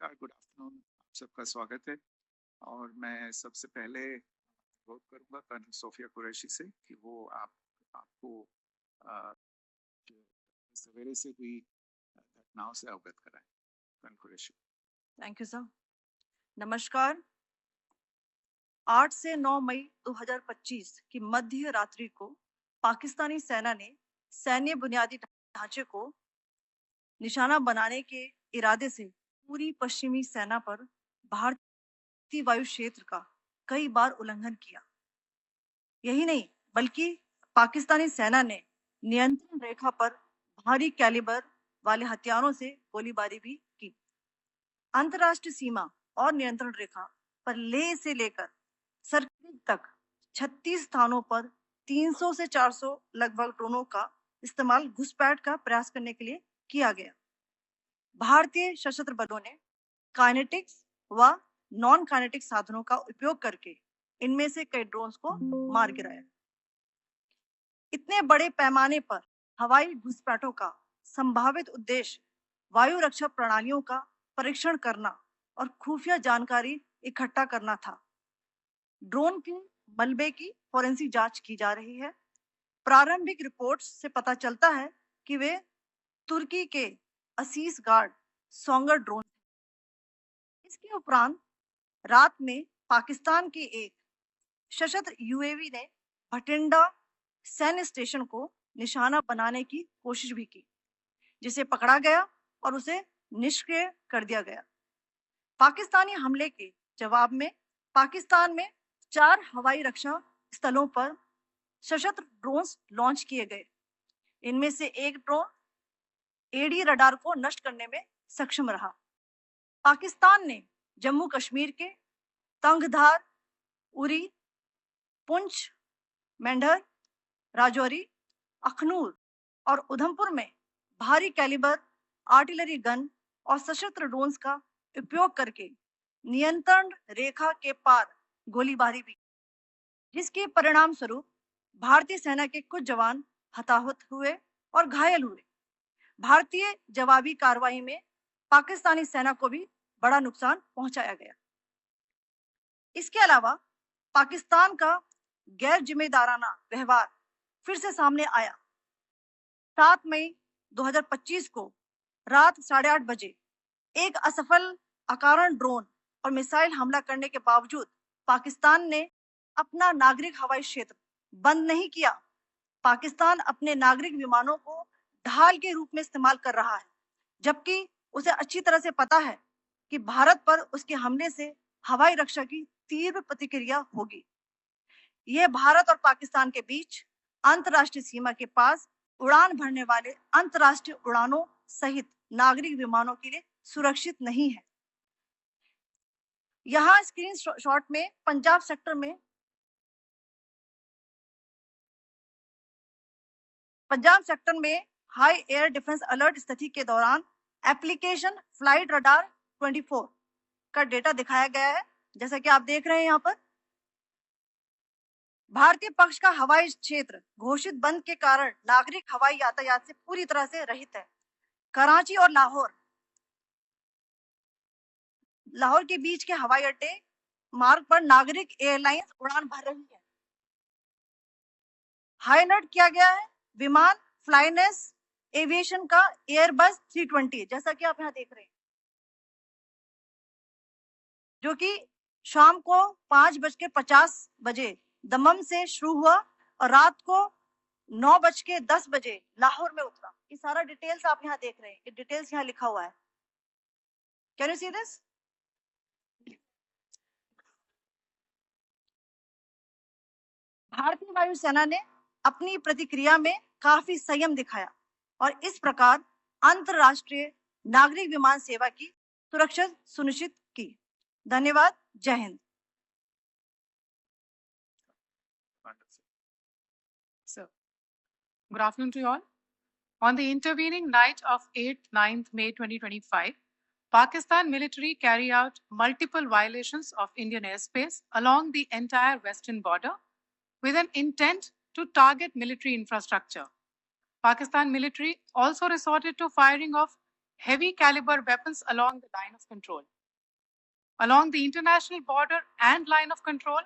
नमस्कार, good afternoon. आप सबका स्वागत है। और मैं सबसे पहले अनुरोध करूंगा कर्नल सोफिया कुरैशी से कि वो आपको अ, जो सवेरे से हुई घटनाओं से अवगत कराएं। Colonel Qureshi. Thank you sir. नमस्कार। 8 से 9 मई 2025 की मध्य रात्रि को पाकिस्तानी सेना ने सैन्य बुनियादी ढांचे को निशाना बनाने के इरादे से पूरी पश्चिमी सेना पर भारतीय वायु क्षेत्र का कई बार उल्लंघन किया। यही नहीं, बल्कि पाकिस्तानी सेना ने नियंत्रण रेखा पर भारी कैलिबर वाले हथियारों से गोलीबारी भी की। अंतर्राष्ट्रीय सीमा और नियंत्रण रेखा पर लेह से लेकर सर्किल तक 36 स्थानों पर 300 से 400 लगभग ड्रोनों का इस्तेमाल घुसपैठ का प्रयास करने के लिए किया गया। भारतीय सशस्त्र बलों ने काइनेटिक्स व नॉन काइनेटिक साधनों का उपयोग करके इनमें से कई ड्रोन्स को मार गिराया। इतने बड़े पैमाने पर हवाई घुसपैठों का संभावित उद्देश्य वायु रक्षा प्रणालियों का परीक्षण करना और खुफिया जानकारी इकट्ठा करना था। ड्रोन के मलबे की फोरेंसिक जांच की जा रही है। प्रारंभिक रिपोर्ट्स से पता चलता है कि वे तुर्की के असीस गार्ड सोंगर ड्रोन। इसके उपरांत रात में पाकिस्तान के एक सशस्त्र यूएवी ने भटिंडा सैन्य स्टेशन को निशाना बनाने की कोशिश भी की, जिसे पकड़ा गया और उसे निष्क्रिय कर दिया गया। पाकिस्तानी हमले के जवाब में पाकिस्तान में 4 हवाई रक्षा स्थलों पर सशस्त्र ड्रोन्स लॉन्च किए गए। इनमें से एक ड्रोन एडी रडार को नष्ट करने में सक्षम रहा। पाकिस्तान ने जम्मू कश्मीर के तंगधार, उरी, पुंछ, मेंढर, राजौरी, अखनूर और उधमपुर में भारी कैलिबर आर्टिलरी गन और सशस्त्र ड्रोन्स का उपयोग करके नियंत्रण रेखा के पार गोलीबारी भी, जिसके परिणाम स्वरूप भारतीय सेना के कुछ जवान हताहत हुए और घायल हुए। भारतीय जवाबी कार्रवाई में पाकिस्तानी सेना को भी बड़ा नुकसान पहुंचाया गया। इसके अलावा पाकिस्तान का गैर जिम्मेदाराना व्यवहार फिर से सामने आया। 7 मई 2025 को रात 8:30 बजे एक असफल अकारण ड्रोन और मिसाइल हमला करने के बावजूद पाकिस्तान ने अपना नागरिक हवाई क्षेत्र बंद नहीं किया। पाकिस्तान अपने नागरिक विमानों को ढाल के रूप में इस्तेमाल कर रहा है, जबकि उसे अच्छी तरह से पता है कि भारत पर उसके हमले से हवाई रक्षा की तीव्र प्रतिक्रिया होगी। यह भारत और पाकिस्तान के बीच अंतर्राष्ट्रीय सीमा के पास उड़ान भरने वाले अंतर्राष्ट्रीय उड़ानों सहित नागरिक विमानों के लिए सुरक्षित नहीं है। यहाँ स्क्रीन शॉट में पंजाब सेक्टर में हाई एयर डिफेंस अलर्ट स्थिति के दौरान एप्लीकेशन फ्लाइट रडार 24 का डेटा दिखाया गया है। जैसा कि आप देख रहे हैं यहाँ पर भारतीय पक्ष का हवाई क्षेत्र घोषित बंद के कारण नागरिक हवाई यातायात से पूरी तरह से रहित है। कराची और लाहौर के बीच के हवाई अड्डे मार्ग पर नागरिक एयरलाइंस उड़ान भर रही है। हाई अलर्ट किया गया है विमान फ्लाइनेस एविएशन का एयरबस 320, जैसा कि आप यहाँ देख रहे हैं, जो कि शाम को 5:50 बजे दमम से शुरू हुआ और रात को 9:10 बजे लाहौर में उतरा। ये सारा डिटेल्स आप यहाँ देख रहे हैं, ये डिटेल्स यहाँ लिखा हुआ है। Can you see this? भारतीय वायुसेना ने अपनी प्रतिक्रिया में काफी संयम दिखाया और इस प्रकार अंतरराष्ट्रीय नागरिक विमान सेवा की सुरक्षा सुनिश्चित की। धन्यवाद। जय Hind. So, good afternoon to you all. On the intervening night of 8th, 9th May 2025, Pakistan military carried out multiple violations of Indian airspace along the entire western border with an intent to target military infrastructure. Pakistan military also resorted to firing of heavy caliber weapons along the line of control. Along the international border and line of control,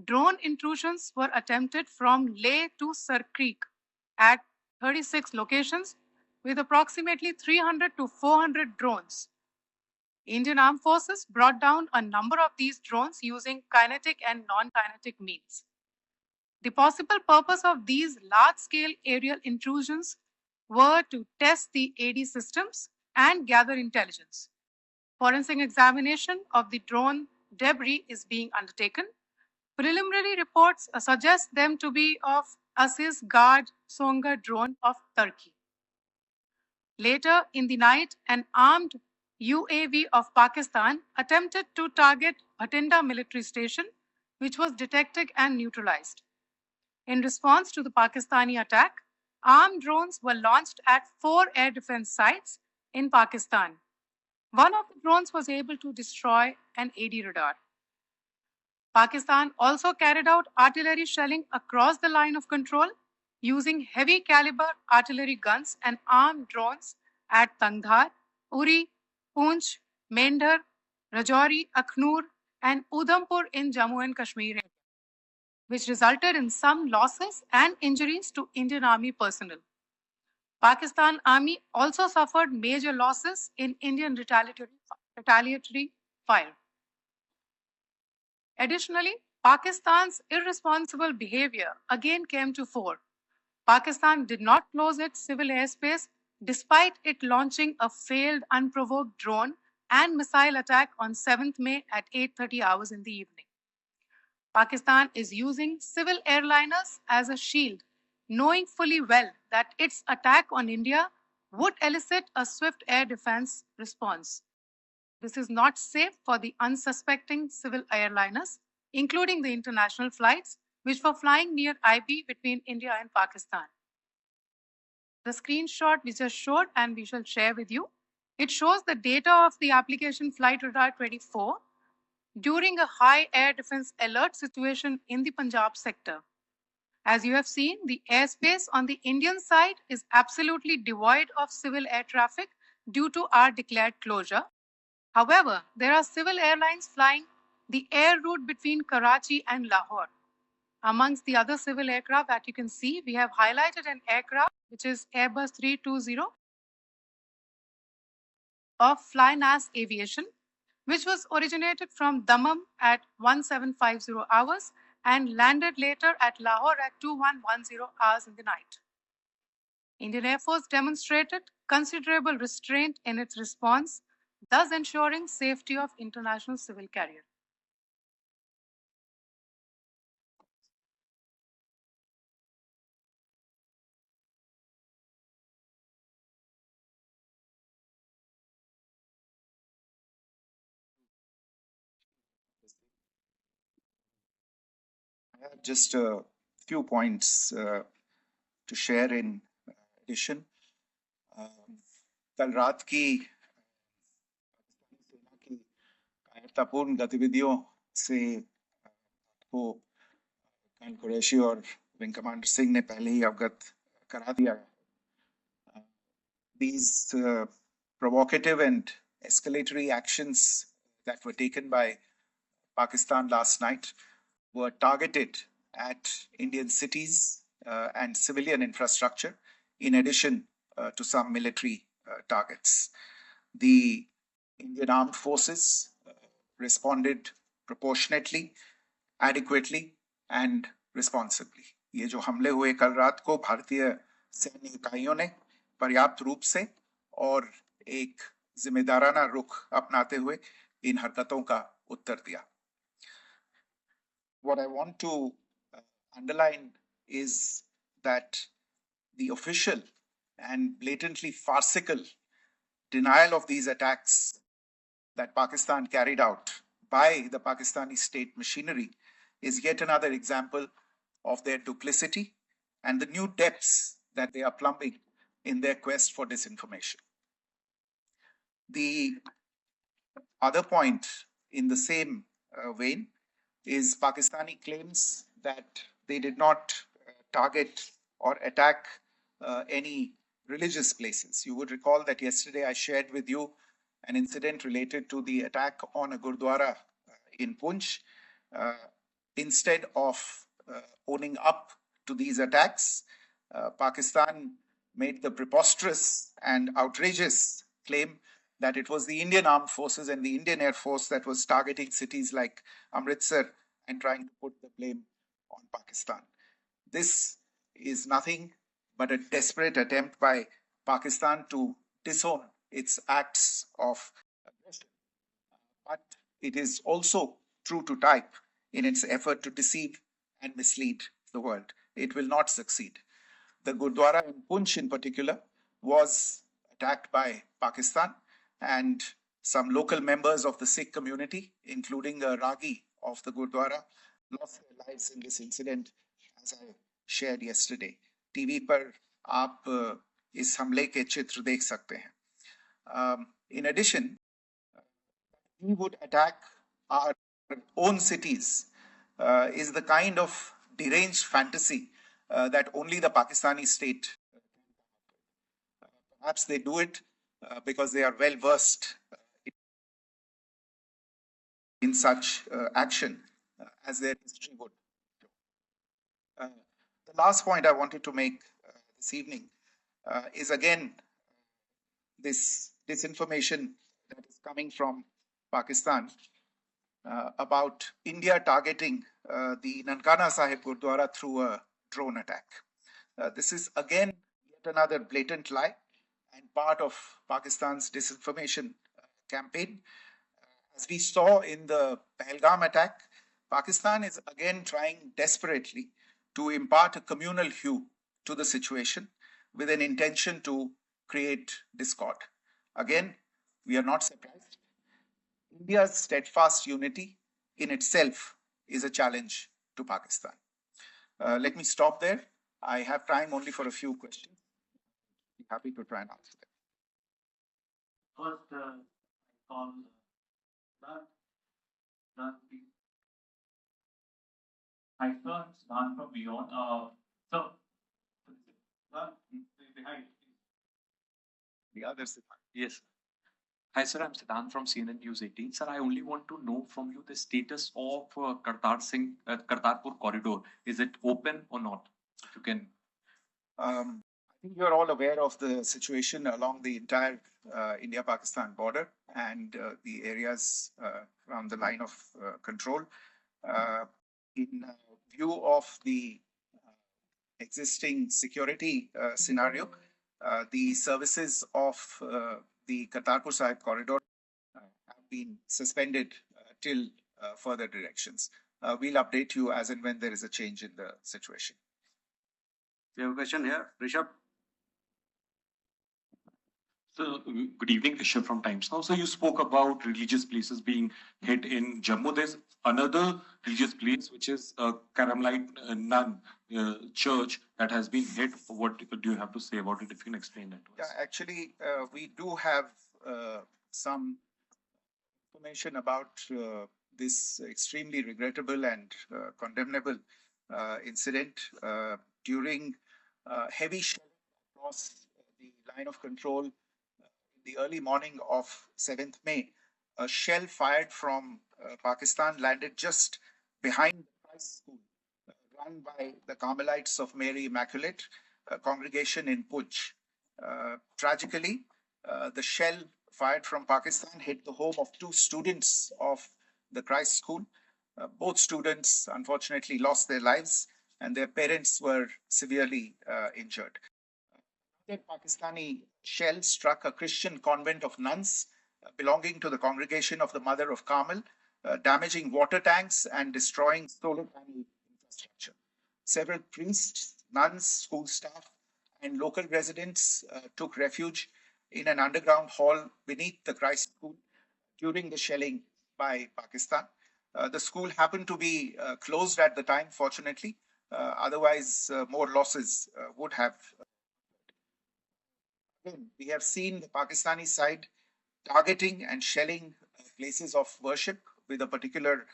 drone intrusions were attempted from Leh to Sar Creek at 36 locations with approximately 300 to 400 drones. Indian Armed Forces brought down a number of these drones using kinetic and non-kinetic means. The possible purpose of these large-scale aerial intrusions were to test the AD systems and gather intelligence. Forensic examination of the drone debris is being undertaken. Preliminary reports suggest them to be of Aziz Guard Songa drone of Turkey. Later in the night, an armed UAV of Pakistan attempted to target Bhatinda military station, which was detected and neutralized. In response to the Pakistani attack, armed drones were launched at 4 air defense sites in Pakistan. One of the drones was able to destroy an AD radar. Pakistan also carried out artillery shelling across the line of control using heavy caliber artillery guns and armed drones at Tangdhar, Uri, Poonch, Mendhar, Rajouri, Akhnur, and Udhampur in Jammu and Kashmir, which resulted in some losses and injuries to Indian Army personnel. Pakistan Army also suffered major losses in Indian retaliatory fire. Additionally, Pakistan's irresponsible behavior again came to fore. Pakistan did not close its civil airspace despite it launching a failed unprovoked drone and missile attack on 7th May at 8:30 hours in the evening. Pakistan is using civil airliners as a shield, knowing fully well that its attack on India would elicit a swift air defense response. This is not safe for the unsuspecting civil airliners, including the international flights, which were flying near IB between India and Pakistan. The screenshot we just showed and we shall share with you, it shows the data of the application Flight Radar 24 during a high air defense alert situation in the Punjab sector. As you have seen, the airspace on the Indian side is absolutely devoid of civil air traffic due to our declared closure. However, there are civil airlines flying the air route between Karachi and Lahore. Amongst the other civil aircraft that you can see, we have highlighted an aircraft which is Airbus 320 of Flynas Aviation, which was originated from Dammam at 1750 hours and landed later at Lahore at 2110 hours in the night. Indian Air Force demonstrated considerable restraint in its response, thus ensuring safety of international civil carrier. I have just a few points to share in addition. कल रात की पाकिस्तानी सेना की कायरतापूर्ण गतिविधियों से आपको colonel Qureshi और विंग कमांडर सिंह ने पहले ही अवगत करा दिया है. These provocative and escalatory actions that were taken by Pakistan last night were targeted at Indian cities and civilian infrastructure, in addition to some military targets. The Indian Armed Forces responded proportionately, adequately, and responsibly. ये जो हमले हुए कल रात को भारतीय सैन्य इकाइयों ने पर्याप्त रूप से और एक जिम्मेदाराना रुख अपनाते हुए इन हरकतों का उत्तर दिया. What I want to underline is that the official and blatantly farcical denial of these attacks that Pakistan carried out by the Pakistani state machinery is yet another example of their duplicity and the new depths that they are plumbing in their quest for disinformation. The other point in the same vein is Pakistani claims that they did not target or attack any religious places. You would recall that yesterday I shared with you an incident related to the attack on a Gurdwara in Punch. Instead of owning up to these attacks, Pakistan made the preposterous and outrageous claim that it was the Indian armed forces and the Indian Air Force that was targeting cities like Amritsar and trying to put the blame on Pakistan. This is nothing but a desperate attempt by Pakistan to disown its acts of aggression. But it is also true to type in its effort to deceive and mislead the world. It will not succeed. The Gurdwara in Punch, in particular, was attacked by Pakistan, and some local members of the Sikh community, including a Ragi of the Gurdwara, lost their lives in this incident, as I shared yesterday. TV पर आप इस हमले के चित्र देख सकते हैं. In addition, we would attack our own cities is the kind of deranged fantasy that only the Pakistani state can come up with. Perhaps they do it because they are well versed in such action as their history would show. The last point I wanted to make this evening is again this disinformation that is coming from Pakistan about India targeting the Nankana Sahib Gurdwara through a drone attack. This is again yet another blatant lie and part of Pakistan's disinformation campaign. As we saw in the Pahalgam attack, Pakistan is again trying desperately to impart a communal hue to the situation with an intention to create discord. Again, we are not surprised. India's steadfast unity in itself is a challenge to Pakistan. Let me stop there. I have time only for a few questions. Be happy to try and answer them. First, I call Hi, sir. Siddhant from Beyond. So, behind. The others. Yes. Hi, sir. I'm Siddhant from CNN News 18. Sir, I only want to know from you the status of Kartarpur corridor. Is it open or not? If you can. I think you're all aware of the situation along the entire India-Pakistan border and the areas around the line of control. In view of the existing security scenario, the services of the Kartarpur Sahib corridor have been suspended till further directions. We'll update you as and when there is a change in the situation. We have a question here, Rishabh. So, good evening, Rishabh from Times Now. So, you spoke about religious places being hit in Jammu. There's another religious place, which is a Carmelite nun church that has been hit. What do you have to say about it? If you can explain that to us. Yeah, actually, we do have some information about this extremely regrettable and condemnable incident during heavy shelling across the line of control in the early morning of 7th May. A shell fired from Pakistan landed just behind the Christ School run by the Carmelites of Mary Immaculate, a congregation in Puj. Tragically, the shell fired from Pakistan hit the home of two students of the Christ School. Both students unfortunately lost their lives and their parents were severely injured. The Pakistani shell struck a Christian convent of nuns belonging to the congregation of the Mother of Carmel, damaging water tanks and destroying solar panel infrastructure. Several priests, nuns, school staff, and local residents took refuge in an underground hall beneath the Christ School during the shelling by Pakistan. The school happened to be closed at the time, fortunately. Otherwise, more losses would have. Again, we have seen the Pakistani side targeting and shelling places of worship with a particular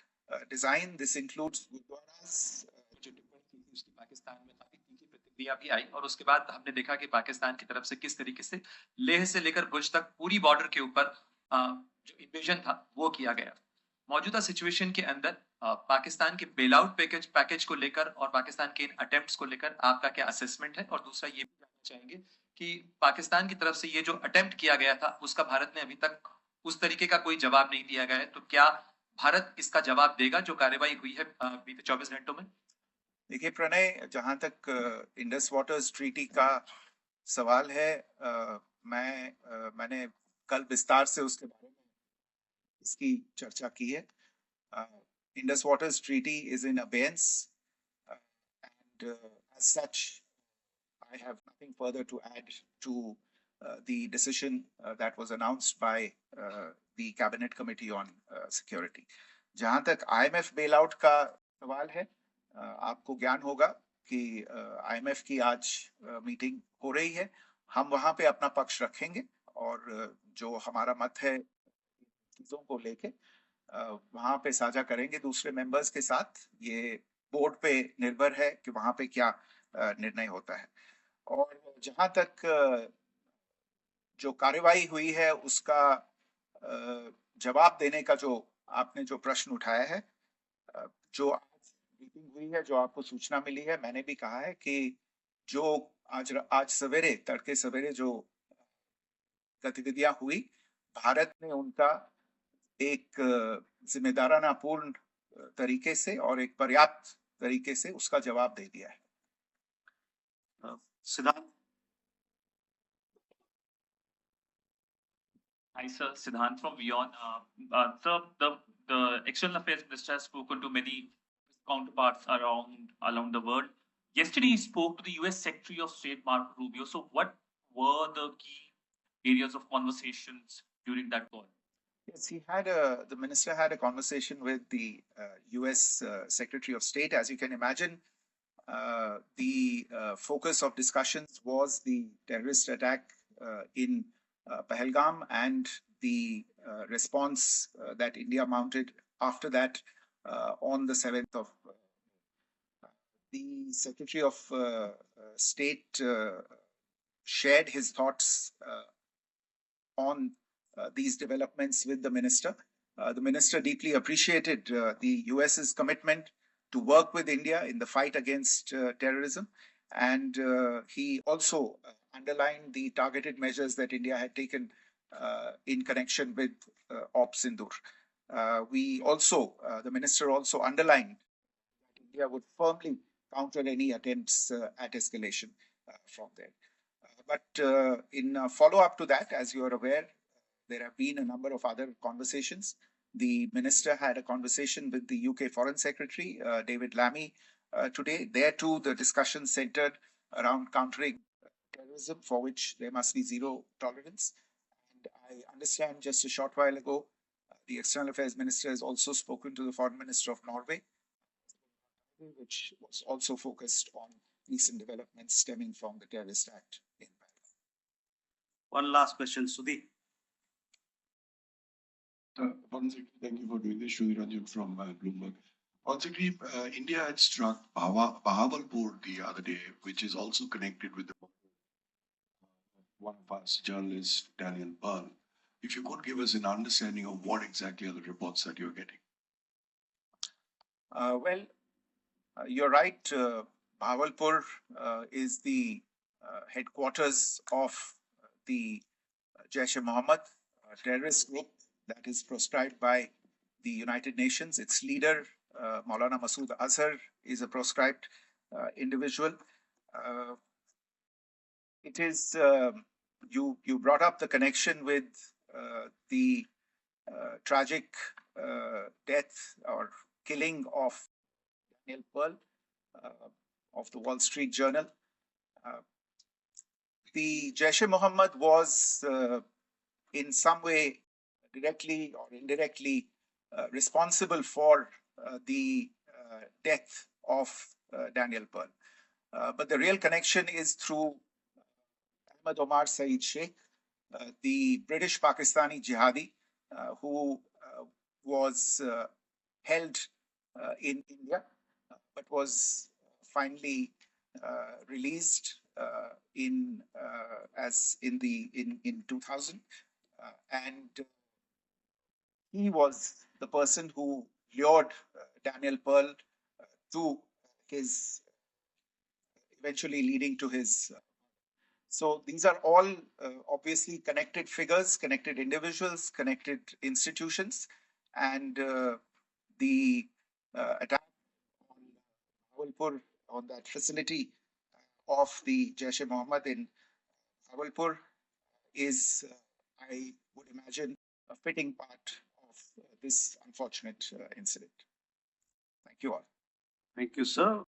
design. This includes gurdwaras. Pakistan में काफी तीखी प्रतिक्रिया भी आई और उसके बाद हमने देखा कि पाकिस्तान की तरफ से किस तरीके से लेह से लेकर भुज तक पूरी बॉर्डर के ऊपर जो इन्वेजन था वो किया गया। मौजूदा सिचुएशन के अंदर पाकिस्तान के बेल आउट पैकेज को लेकर और पाकिस्तान के इन अटेम्प्ट्स को लेकर आपका क्या असेसमेंट है? और दूसरा ये भी जानना चाहेंगे कि पाकिस्तान की तरफ से ये जो अटेम्प्ट किया गया था उसका भारत ने अभी तक उस तरीके का कोई जवाब नहीं दिया गया है, तो क्या भारत इसका जवाब देगा जो कार्रवाई हुई है बीते 24 घंटों में? देखिए प्रणय, जहां तक इंडस वाटर्स ट्रीटी का सवाल है, मैंने कल विस्तार से उसके बारे में इसकी चर्चा की है। Indus waters treaty is in abeyance and as such I have nothing further to add to the decision that was announced by the Cabinet Committee on Security. जहां तक IMF bailout का सवाल है, आपको ज्ञान होगा कि IMF की आज मीटिंग हो रही है। हम वहां पे अपना पक्ष रखेंगे और जो हमारा मत है चीजों को लेके वहां पे साझा करेंगे दूसरे मेंबर्स के साथ। ये बोर्ड पे निर्भर है कि वहां पे क्या निर्णय होता है। और जहां तक जो कार्यवाही हुई है उसका जवाब देने का जो आपने जो प्रश्न उठाया है, जो आज मीटिंग हुई है, जो आपको सूचना मिली है, मैंने भी कहा है कि जो आज सवेरे तड़के सवेरे जो गतिविधियां हुई, भारत ने उनका एक जिम्मेदाराना पूर्ण तरीके से और एक पर्याप्त तरीके से उसका जवाब दे दिया है। Siddhant. Hi, sir. Siddhant from Vion. Sir, the External Affairs Minister has spoken to many counterparts around the world. Yesterday, he spoke to the U.S. Secretary of State Marco Rubio. So, what were the key areas of conversations during that call? Yes, the minister had a conversation with the U.S. Secretary of State. As you can imagine, the focus of discussions was the terrorist attack in Pahalgam and the response that India mounted after that on the 7th of the Secretary of State shared his thoughts on these developments with the minister. The minister deeply appreciated the US's commitment to work with India in the fight against terrorism, and he also underlined the targeted measures that India had taken in connection with Op Sindoor. The minister also underlined that India would firmly counter any attempts at escalation from there. But in follow-up to that, as you are aware, there have been a number of other conversations. The minister had a conversation with the UK Foreign Secretary, David Lammy, today. There too, the discussion centered around countering terrorism, for which there must be zero tolerance. And I understand just a short while ago, the External Affairs Minister has also spoken to the Foreign Minister of Norway, which was also focused on recent developments stemming from the terrorist act in Paris. One last question, Sudhi. Thank you for doing this. Sudhi Ranjan from Bloomberg. Secretary, India had struck Bahawalpur the other day, which is also connected with one of us, journalist Daniel Pearl. If you could give us an understanding of what exactly are the reports that you're getting. You're right. Bahawalpur is the headquarters of the Jaish-e-Mohammed terrorist group that is proscribed by the United Nations. Its leader, Maulana Masood Azhar, is a proscribed individual. It is, you brought up the connection with the tragic death or killing of Daniel Pearl of the Wall Street Journal. The Jaish-e-Mohammed was in some way directly or indirectly responsible for the death of Daniel Pearl. But the real connection is through Ahmed Omar Saeed Sheikh, the British Pakistani jihadi who was held in India but was finally released in 2000, and he was the person who lured Daniel Pearl to his, eventually leading to his. So these are all obviously connected figures, connected individuals, connected institutions, and the attack on Bawalpur, on that facility of the Jaish-e-Mohammed in Bawalpur, is, I would imagine, a fitting part of this unfortunate incident. Thank you all. Thank you, sir.